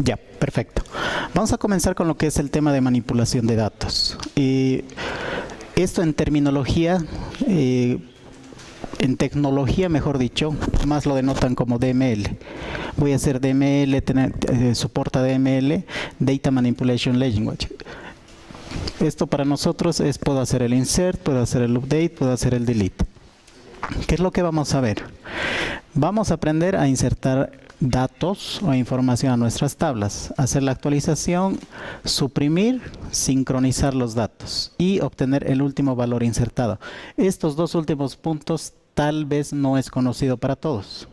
Ya, perfecto. Vamos a comenzar con lo que es el tema de manipulación de datos. Esto en terminología, en tecnología, mejor dicho, más lo denotan como DML. Voy a hacer DML, soporta DML, Data Manipulation Language. Esto para nosotros es, puedo hacer el insert, puedo hacer el update, puedo hacer el delete. ¿Qué es lo que vamos a ver? Vamos a aprender a insertar datos o información a nuestras tablas, hacer la actualización, suprimir, sincronizar los datos y obtener el último valor insertado. Estos dos últimos puntos tal vez no es conocido para todos.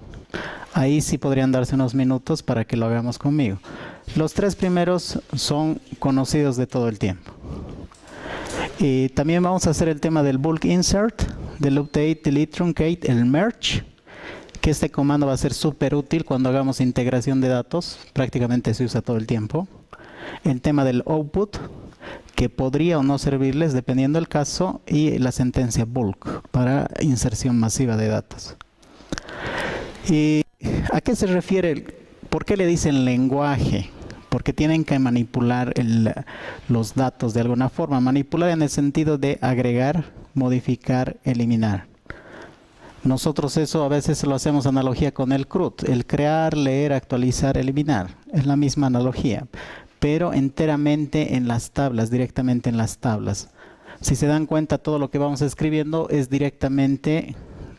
Ahí sí podrían darse unos minutos para que lo hagamos conmigo. Los tres primeros son conocidos de todo el tiempo. También vamos a hacer el tema del bulk insert, del update, delete, truncate, el merge, que este comando va a ser súper útil cuando hagamos integración de datos, prácticamente se usa todo el tiempo. El tema del output, que podría o no servirles dependiendo del caso, y la sentencia bulk para inserción masiva de datos. ¿A qué se refiere? ¿Por qué le dicen lenguaje? Porque tienen que manipular los datos de alguna forma. Manipular en el sentido de agregar, modificar, eliminar. Nosotros eso a veces lo hacemos analogía con el CRUD. El crear, leer, actualizar, eliminar. Es la misma analogía. Pero enteramente en las tablas, directamente en las tablas. Si se dan cuenta, todo lo que vamos escribiendo es directamente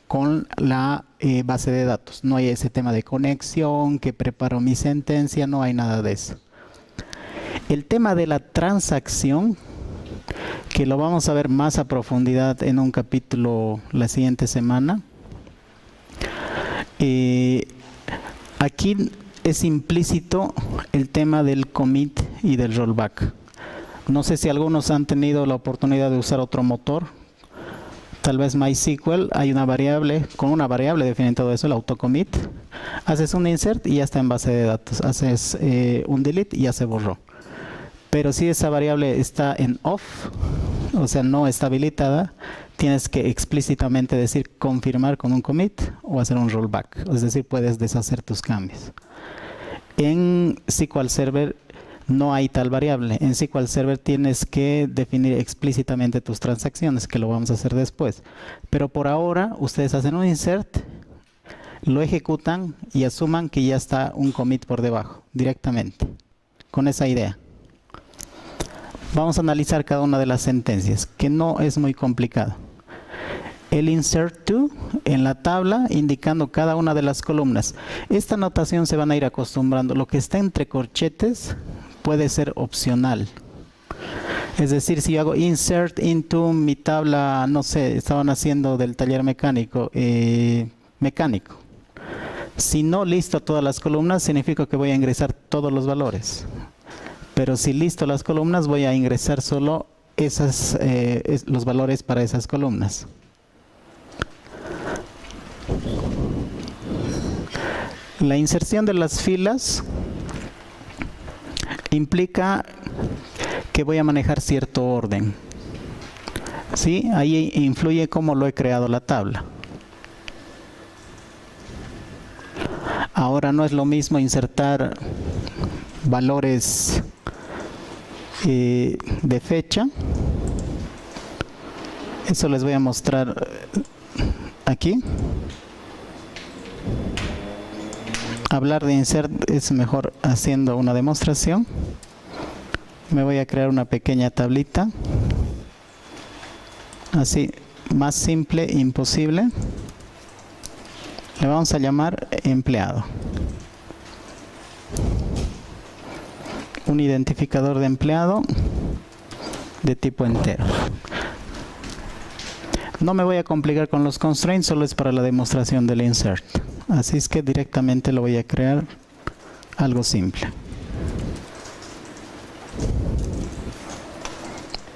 con la base de datos. No hay ese tema de conexión, que preparo mi sentencia, no hay nada de eso. El tema de la transacción, que lo vamos a ver más a profundidad en un capítulo la siguiente semana. Aquí es implícito el tema del commit y del rollback. No sé si algunos han tenido la oportunidad de usar otro motor. Tal vez MySQL, hay una variable, con una variable definen todo eso, el autocommit. Haces un insert y ya está en base de datos. Haces un delete y ya se borró. Pero si esa variable está en off, o sea, no está habilitada, tienes que explícitamente decir confirmar con un commit o hacer un rollback. Es decir, puedes deshacer tus cambios. En SQL Server no hay tal variable. En SQL Server tienes que definir explícitamente tus transacciones, que lo vamos a hacer después. Pero por ahora, ustedes hacen un insert, lo ejecutan y asuman que ya está un commit por debajo, directamente, con esa idea. Vamos a analizar cada una de las sentencias, que no es muy complicado. El insert to en la tabla indicando cada una de las columnas. Esta notación se van a ir acostumbrando. Lo que está entre corchetes puede ser opcional. Es decir, si yo hago insert into mi tabla, no sé, estaban haciendo del taller mecánico, mecánico. Si no listo todas las columnas, significa que voy a ingresar todos los valores. Pero si listo las columnas, voy a ingresar solo los valores para esas columnas. La inserción de las filas implica que voy a manejar cierto orden. ¿Sí? Ahí influye cómo lo he creado la tabla. Ahora no es lo mismo insertar valores de fecha. Eso les voy a mostrar aquí. Hablar de insert es mejor haciendo una demostración. Me voy a crear una pequeña tablita. Así, más simple imposible. Le vamos a llamar empleado. Un identificador de empleado de tipo entero. No me voy a complicar con los constraints, solo es para la demostración del insert. Así es que directamente lo voy a crear algo simple.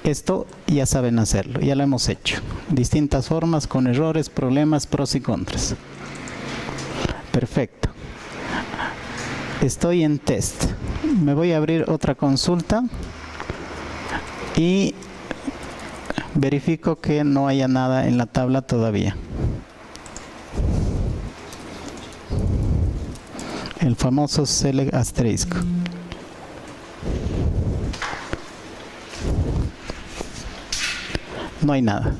Esto ya saben hacerlo, ya lo hemos hecho. Distintas formas, con errores, problemas, pros y contras. Perfecto. Estoy en test. Me voy a abrir otra consulta y verifico que no haya nada en la tabla todavía. El famoso select asterisco. no hay nada.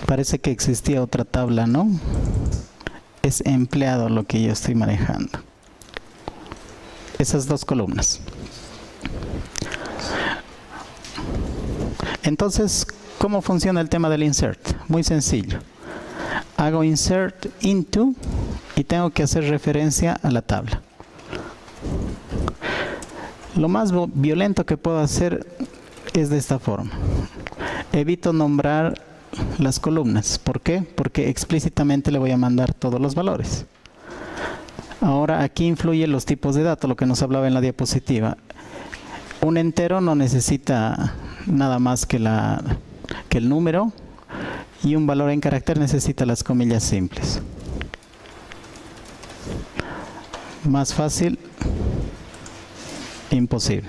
Parece que existía otra tabla, ¿no? Es empleado lo que yo estoy manejando. Esas dos columnas. Entonces, ¿cómo funciona el tema del insert? Muy sencillo. Hago insert into y tengo que hacer referencia a la tabla. Lo más violento que puedo hacer es de esta forma. Evito nombrar las columnas. ¿Por qué? Porque explícitamente le voy a mandar todos los valores. Ahora aquí influyen los tipos de datos, lo que nos hablaba en la diapositiva. Un entero no necesita nada más que el número, y un valor en carácter necesita las comillas simples. Más fácil, imposible.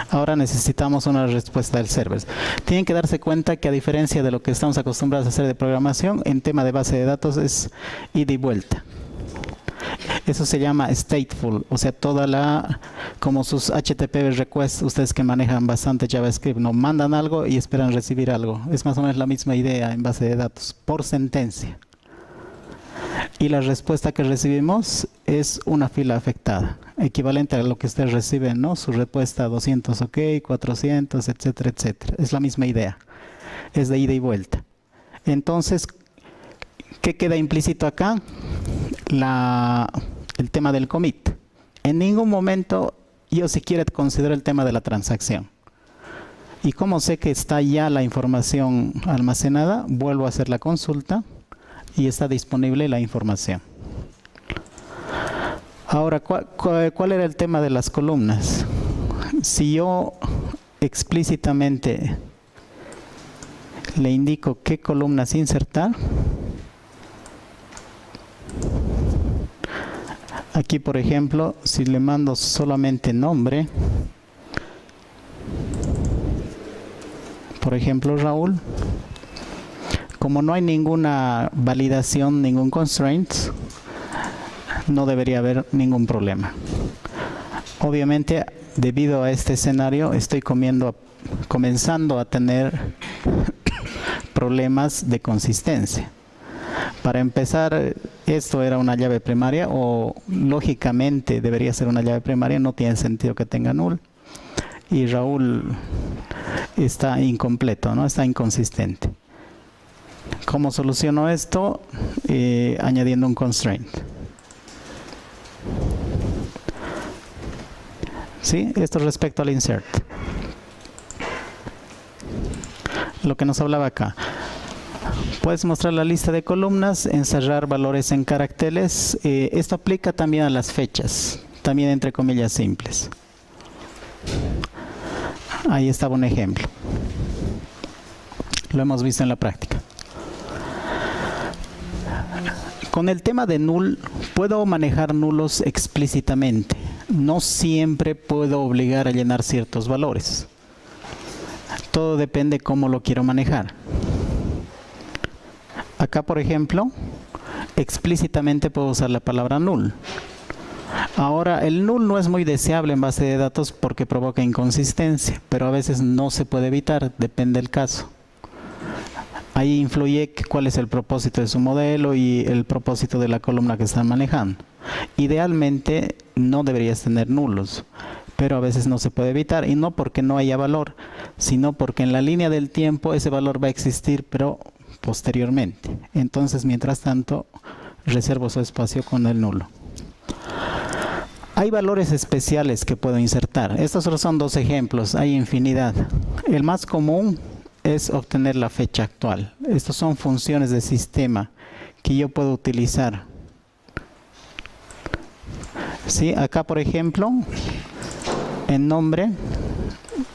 Ahora necesitamos una respuesta del server. Tienen que darse cuenta que, a diferencia de lo que estamos acostumbrados a hacer de programación, en tema de base de datos es ida y vuelta. Eso se llama stateful, o sea, como sus HTTP requests, ustedes que manejan bastante JavaScript, no mandan algo y esperan recibir algo. Es más o menos la misma idea en base de datos, por sentencia. Y la respuesta que recibimos es una fila afectada, equivalente a lo que ustedes reciben, ¿no? Su respuesta 200 OK, 400, etcétera, etcétera. Es la misma idea, es de ida y vuelta. Entonces, ¿qué queda implícito acá? El tema del commit. En ningún momento yo siquiera considero el tema de la transacción. Y como sé que está ya la información almacenada, vuelvo a hacer la consulta y está disponible la información. Ahora, ¿cuál era el tema de las columnas? Si yo explícitamente le indico qué columnas insertar, aquí, por ejemplo, si le mando solamente nombre, por ejemplo, Raúl, como no hay ninguna validación, ningún constraint, no debería haber ningún problema. Obviamente, debido a este escenario, estoy comenzando a tener problemas de consistencia. Para empezar, esto era una llave primaria, o lógicamente debería ser una llave primaria, no tiene sentido que tenga null. Y Raúl está incompleto, ¿no? Está inconsistente. ¿Cómo soluciono esto? Añadiendo un constraint. ¿Sí? Esto respecto al insert. Lo que nos hablaba acá. Puedes mostrar la lista de columnas, encerrar valores en caracteres. Esto aplica también a las fechas, también entre comillas simples. Ahí estaba un ejemplo. Lo hemos visto en la práctica. Con el tema de null, puedo manejar nulos explícitamente. No siempre puedo obligar a llenar ciertos valores. Todo depende cómo lo quiero manejar. Acá, por ejemplo, explícitamente puedo usar la palabra null. Ahora, el null no es muy deseable en base de datos porque provoca inconsistencia, pero a veces no se puede evitar, depende del caso. Ahí influye cuál es el propósito de su modelo y el propósito de la columna que están manejando. Idealmente no deberías tener nulos, pero a veces no se puede evitar, y no porque no haya valor, sino porque en la línea del tiempo ese valor va a existir, pero posteriormente. Entonces, mientras tanto, reservo su espacio con el nulo. Hay valores especiales que puedo insertar. Estos solo son dos ejemplos, hay infinidad. El más común es obtener la fecha actual. Estos son funciones de sistema que yo puedo utilizar. ¿Sí? Acá, por ejemplo, en nombre,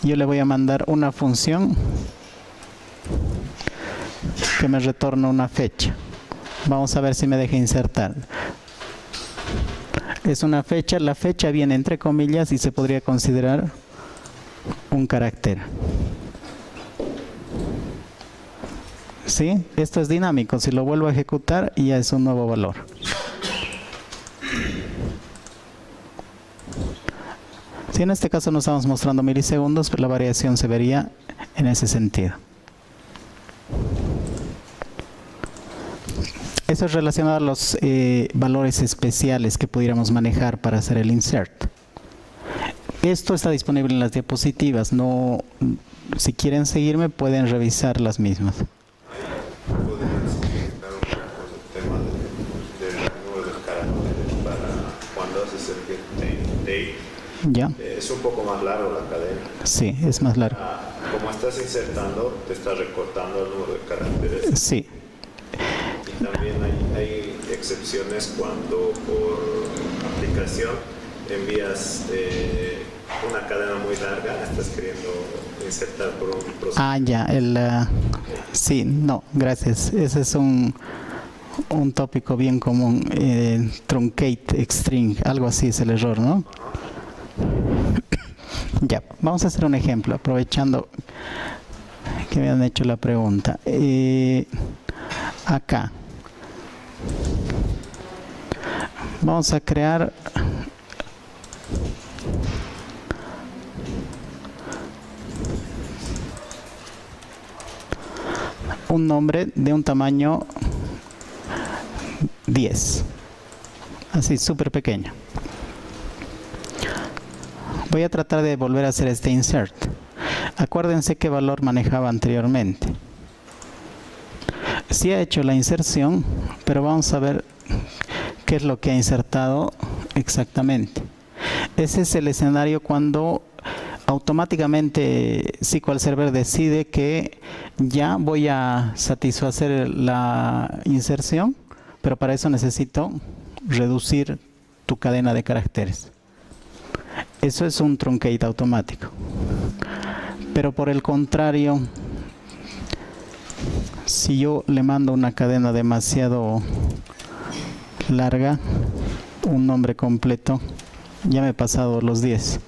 yo le voy a mandar una función que me retorna una fecha. Vamos a ver si me deja insertar. Es una fecha, la fecha viene entre comillas y se podría considerar un carácter. ¿Sí? Esto es dinámico, si lo vuelvo a ejecutar ya es un nuevo valor. Si en este caso no estamos mostrando milisegundos, pero la variación se vería en ese sentido. Eso es relacionado a los valores especiales que pudiéramos manejar para hacer el insert. Esto está disponible en las diapositivas. No, si quieren seguirme, pueden revisar las mismas. ¿Podrías explicar un poco el tema del número de caracteres para cuando haces el get date? ¿Ya? Es un poco más largo la cadena. Sí, es más largo. Como estás insertando, te estás recortando el número de caracteres. Sí. Y también hay excepciones cuando por aplicación envías una cadena muy larga, estás queriendo insertar por un proceso. Ah, ya. Sí, no, gracias. Ese es un tópico bien común. Truncate string, algo así es el error, ¿no? Ya, vamos a hacer un ejemplo, aprovechando que me han hecho la pregunta. Acá vamos a crear un nombre de un tamaño 10, así súper pequeño. Voy a tratar de volver a hacer este insert. Acuérdense qué valor manejaba anteriormente. Sí ha hecho la inserción, pero vamos a ver qué es lo que ha insertado exactamente. Ese es el escenario cuando automáticamente SQL Server decide que ya voy a satisfacer la inserción, pero para eso necesito reducir tu cadena de caracteres. Eso es un truncate automático. Pero por el contrario, si yo le mando una cadena demasiado larga, un nombre completo, ya me he pasado los 10.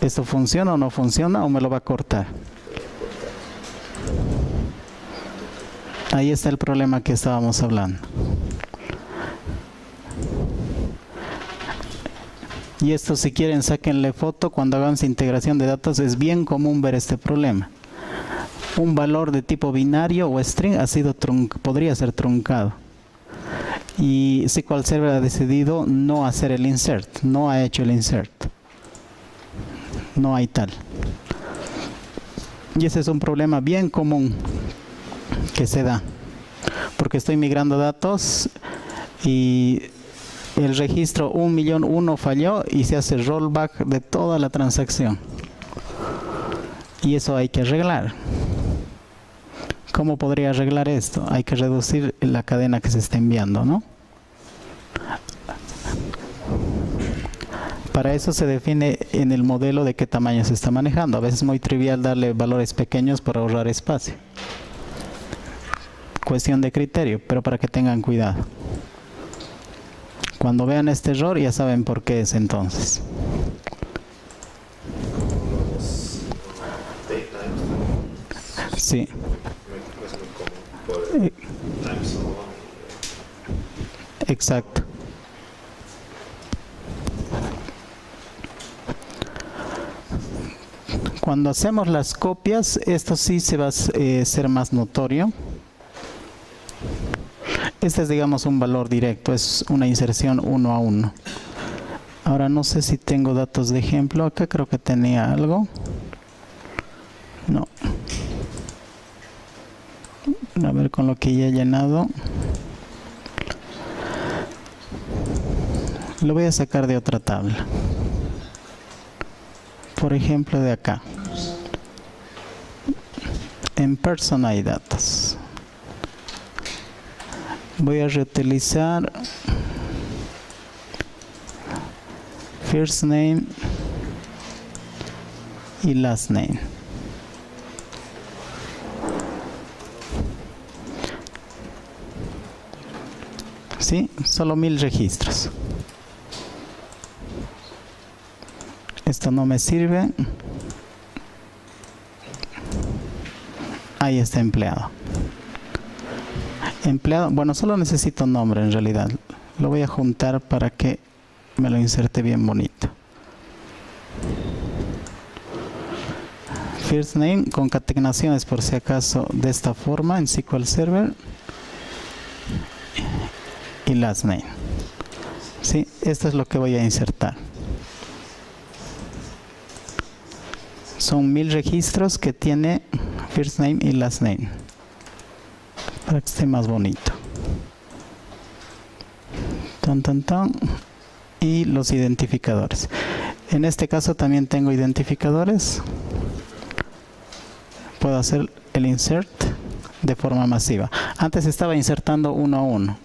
¿Esto funciona o no funciona o me lo va a cortar? Ahí está el problema que estábamos hablando. Y esto, si quieren, sáquenle foto cuando hagamos integración de datos. Es bien común ver este problema. Un valor de tipo binario o string podría ser truncado. Y SQL Server ha decidido no hacer el insert, no ha hecho el insert. No hay tal. Y ese es un problema bien común que se da. Porque estoy migrando datos y el registro 1.000.001 falló y se hace rollback de toda la transacción. Y eso hay que arreglar. ¿Cómo podría arreglar esto? Hay que reducir la cadena que se está enviando, ¿no? Para eso se define en el modelo de qué tamaño se está manejando. A veces es muy trivial darle valores pequeños para ahorrar espacio. Cuestión de criterio, pero para que tengan cuidado. Cuando vean este error ya saben por qué es entonces. Sí. Exacto. Cuando hacemos las copias, esto sí se va a ser más notorio. Este es, digamos, un valor directo, es una inserción 1 a 1. Ahora no sé si tengo datos de ejemplo. Acá creo que tenía algo. No. A ver con lo que ya he llenado. Lo voy a sacar de otra tabla. Por ejemplo, de acá. En Person hay datos. Voy a reutilizar first name y last name. ¿Sí? Solo 1000 registros. Esto no me sirve. Ahí está empleado. Empleado, bueno, solo necesito nombre en realidad. Lo voy a juntar para que me lo inserte bien bonito. First name, concatenaciones por si acaso de esta forma en SQL Server. Y last name. ¿Sí? Esto es lo que voy a insertar. Son 1000 registros que tiene first name y last name. Para que esté más bonito. Tan, tan, tan. Y los identificadores. En este caso también tengo identificadores. Puedo hacer el insert de forma masiva. Antes estaba insertando uno a uno.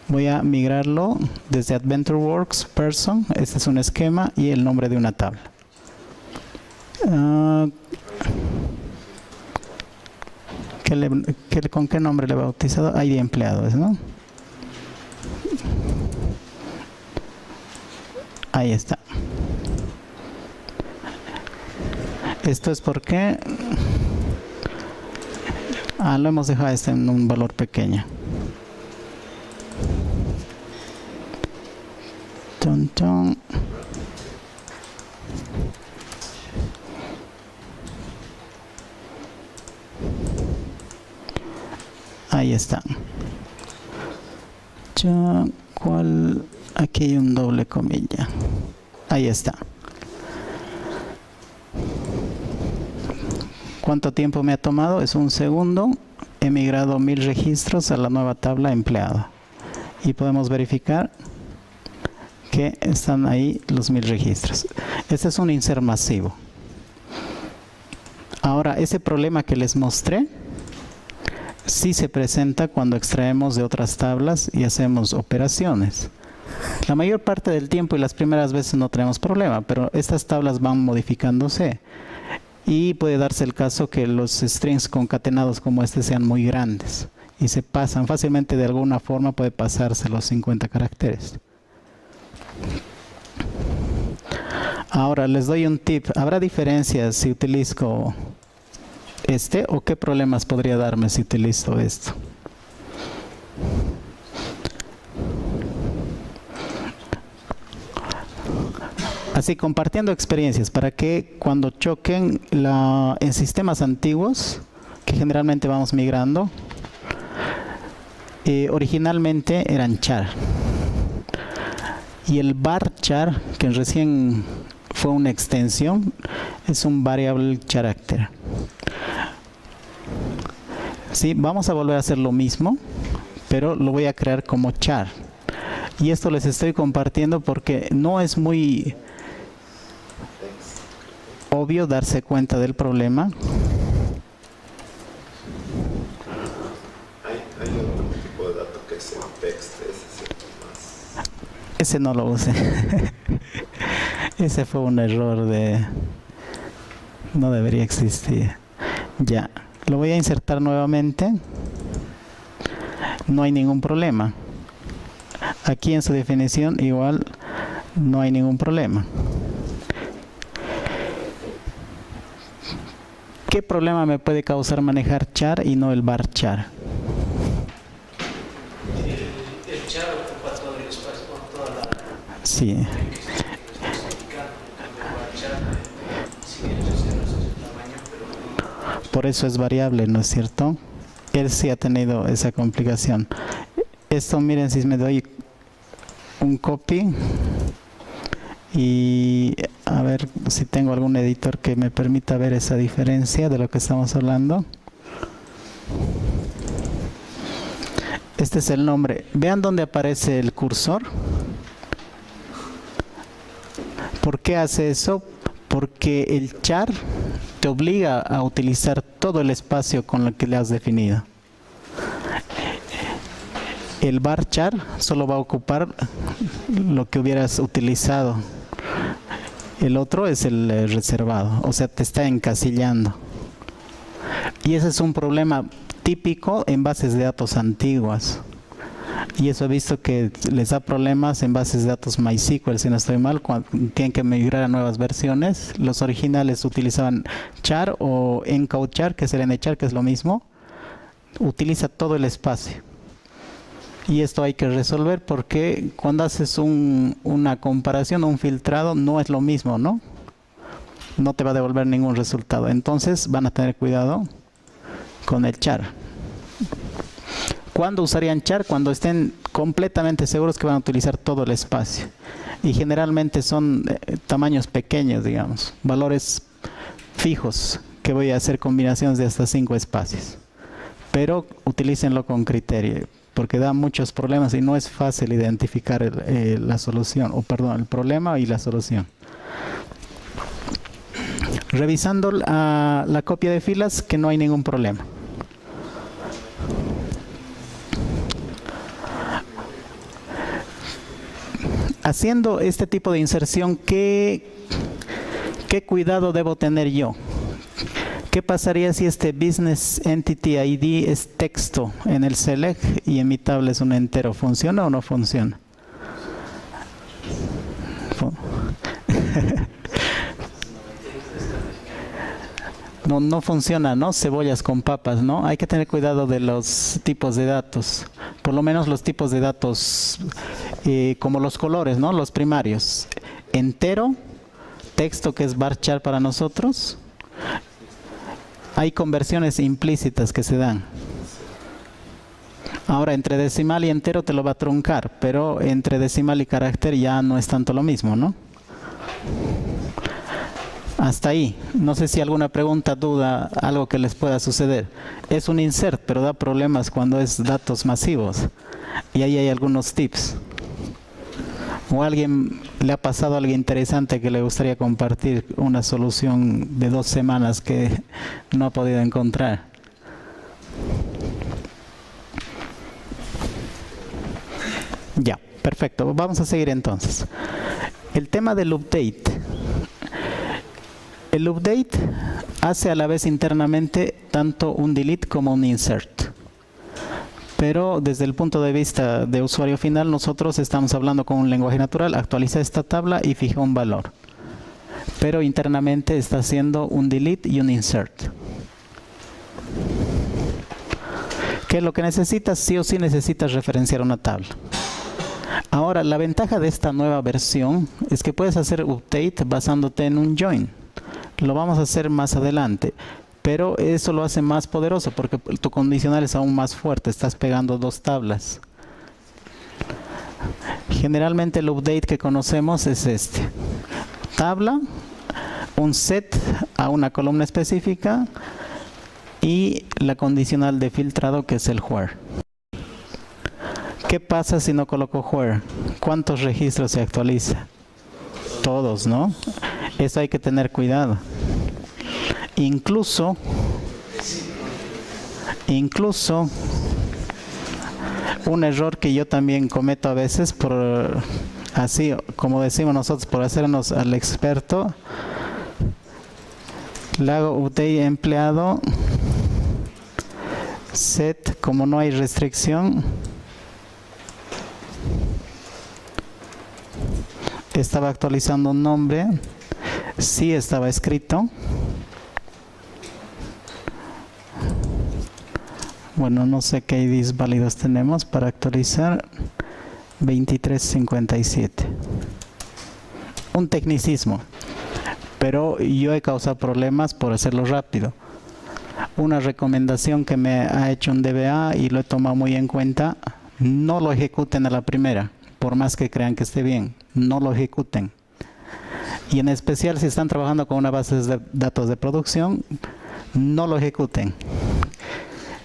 Voy a migrarlo desde AdventureWorks Person. Este es un esquema y el nombre de una tabla. ¿Con qué nombre le he bautizado? ID empleados, ¿no? Ahí está. Esto es porque lo hemos dejado en un valor pequeño. Chon, chon. Ahí está. ¿Cuál? Aquí hay un doble comilla. Ahí está. ¿Cuánto tiempo me ha tomado? Es un segundo. He migrado 1000 registros a la nueva tabla empleado. Y podemos verificar que están ahí los 1000 registros. Este es un insert masivo. Ahora, ese problema que les mostré sí se presenta cuando extraemos de otras tablas y hacemos operaciones. La mayor parte del tiempo y las primeras veces no tenemos problema, pero estas tablas van modificándose y puede darse el caso que los strings concatenados como este sean muy grandes y se pasan fácilmente, de alguna forma puede pasarse los 50 caracteres. Ahora les doy un tip. ¿Habrá diferencias si utilizo este o qué problemas podría darme si utilizo esto? Así, compartiendo experiencias para que cuando choquen en sistemas antiguos, que generalmente vamos migrando, originalmente eran char. Y el varchar, que recién fue una extensión, es un variable character. Sí, vamos a volver a hacer lo mismo, pero lo voy a crear como char. Y esto les estoy compartiendo porque no es muy obvio darse cuenta del problema. Hay otro tipo de dato que es el text, ese no lo usé. Ese fue un error no debería existir. Ya, lo voy a insertar nuevamente. No hay ningún problema. Aquí en su definición igual no hay ningún problema. ¿Qué problema me puede causar manejar char y no el varchar? El char ocupa todo el espacio, toda la... Sí. Por eso es variable, ¿no es cierto? Él sí ha tenido esa complicación. Esto, miren, si me doy un copy y a ver si tengo algún editor que me permita ver esa diferencia de lo que estamos hablando. Este es el nombre. Vean dónde aparece el cursor. ¿Por qué hace eso? Porque el char te obliga a utilizar todo el espacio con lo que le has definido. El varchar solo va a ocupar lo que hubieras utilizado. El otro es el reservado, o sea, te está encasillando. Y ese es un problema típico en bases de datos antiguas. Y eso he visto que les da problemas en bases de datos MySQL, si no estoy mal, cuando tienen que migrar a nuevas versiones. Los originales utilizaban char o encodechar, que es el nchar, que es lo mismo. Utiliza todo el espacio. Y esto hay que resolver porque cuando haces una comparación, un filtrado, no es lo mismo, ¿no? No te va a devolver ningún resultado. Entonces van a tener cuidado con el char. ¿Cuándo usarían char? Cuando estén completamente seguros que van a utilizar todo el espacio. Y generalmente son tamaños pequeños, digamos, valores fijos, que voy a hacer combinaciones de hasta 5 espacios. Pero utilícenlo con criterio, porque da muchos problemas y no es fácil identificar la solución, el problema y la solución. Revisando la copia de filas, que no hay ningún problema. Haciendo este tipo de inserción, ¿qué cuidado debo tener yo? ¿Qué pasaría si este Business Entity ID es texto en el select y emitable es un entero? ¿Funciona o no funciona? No funciona, ¿no? Cebollas con papas, ¿no? Hay que tener cuidado de los tipos de datos. Por lo menos los tipos de datos, como los colores, ¿no? Los primarios. Entero, texto que es varchar para nosotros. Hay conversiones implícitas que se dan. Ahora, entre decimal y entero te lo va a truncar, pero entre decimal y carácter ya no es tanto lo mismo, ¿no? Hasta ahí. No sé si alguna pregunta, duda, algo que les pueda suceder. Es un insert, pero da problemas cuando es datos masivos. Y ahí hay algunos tips. ¿O alguien le ha pasado algo interesante que le gustaría compartir una solución de 2 semanas que no ha podido encontrar? Ya, perfecto. Vamos a seguir entonces. El tema del update. El update hace a la vez internamente tanto un delete como un insert. Pero desde el punto de vista de usuario final, nosotros estamos hablando con un lenguaje natural, actualiza esta tabla y fija un valor. Pero internamente está haciendo un delete y un insert. ¿Qué es lo que necesitas? Sí o sí necesitas referenciar una tabla. Ahora, la ventaja de esta nueva versión es que puedes hacer update basándote en un join. Lo vamos a hacer más adelante, pero eso lo hace más poderoso porque tu condicional es aún más fuerte, estás pegando 2 tablas. Generalmente el update que conocemos es este. Tabla, un set a una columna específica y la condicional de filtrado que es el where. ¿Qué pasa si no coloco where? ¿Cuántos registros se actualiza? Todos, ¿no? Eso hay que tener cuidado. Incluso un error que yo también cometo a veces por así como decimos nosotros, por hacernos al experto, le hago update empleado set, como no hay restricción, estaba actualizando un nombre, sí estaba escrito. Bueno, no sé qué IDs válidos tenemos para actualizar. 2357. Un tecnicismo, pero yo he causado problemas por hacerlo rápido. Una recomendación que me ha hecho un DBA y lo he tomado muy en cuenta: no lo ejecuten a la primera, por más que crean que esté bien, no lo ejecuten. Y en especial si están trabajando con una base de datos de producción, no lo ejecuten.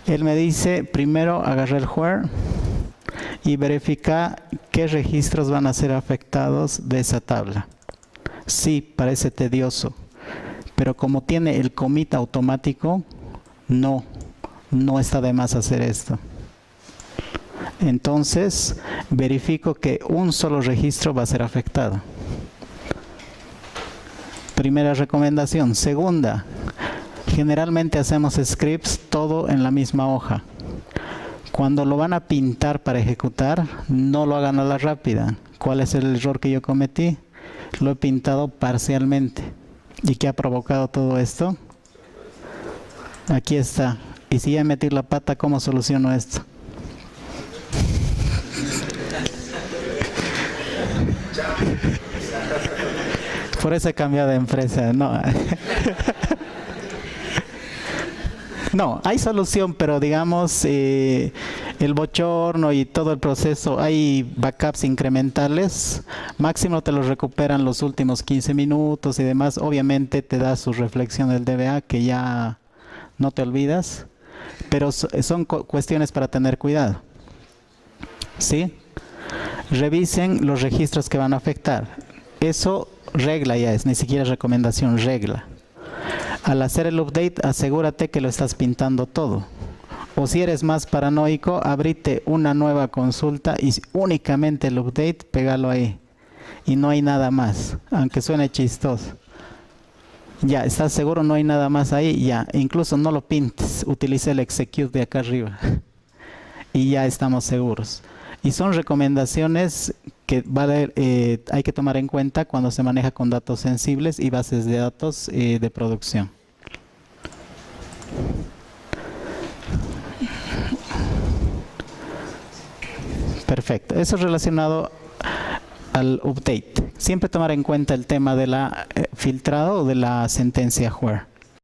Él me dice, primero agarra el where y verifica qué registros van a ser afectados de esa tabla. Sí, parece tedioso, pero como tiene el commit automático, no está de más hacer esto. Entonces, verifico que un solo registro va a ser afectado. Primera recomendación. Segunda, generalmente hacemos scripts todo en la misma hoja. Cuando lo van a pintar para ejecutar, no lo hagan a la rápida. ¿Cuál es el error que yo cometí? Lo he pintado parcialmente. ¿Y qué ha provocado todo esto? Aquí está. Y si ya metí la pata, ¿cómo soluciono esto? Por eso he cambiado de empresa, no. No, hay solución, pero digamos, el bochorno y todo el proceso, hay backups incrementales, máximo te los recuperan los últimos 15 minutos y demás. Obviamente te da su reflexión del DBA que ya no te olvidas, pero son cuestiones para tener cuidado. ¿Sí? Revisen los registros que van a afectar. Eso regla ya es, ni siquiera recomendación, regla. Al hacer el update, asegúrate que lo estás pintando todo. O si eres más paranoico, abrite una nueva consulta y únicamente el update, pégalo ahí. Y no hay nada más, aunque suene chistoso. Ya, ¿estás seguro? No hay nada más ahí. Ya, incluso no lo pintes, utiliza el execute de acá arriba. Y ya estamos seguros. Y son recomendaciones que hay que tomar en cuenta cuando se maneja con datos sensibles y bases de datos de producción. Perfecto. Eso es relacionado al update. Siempre tomar en cuenta el tema de la filtrado o de la sentencia where.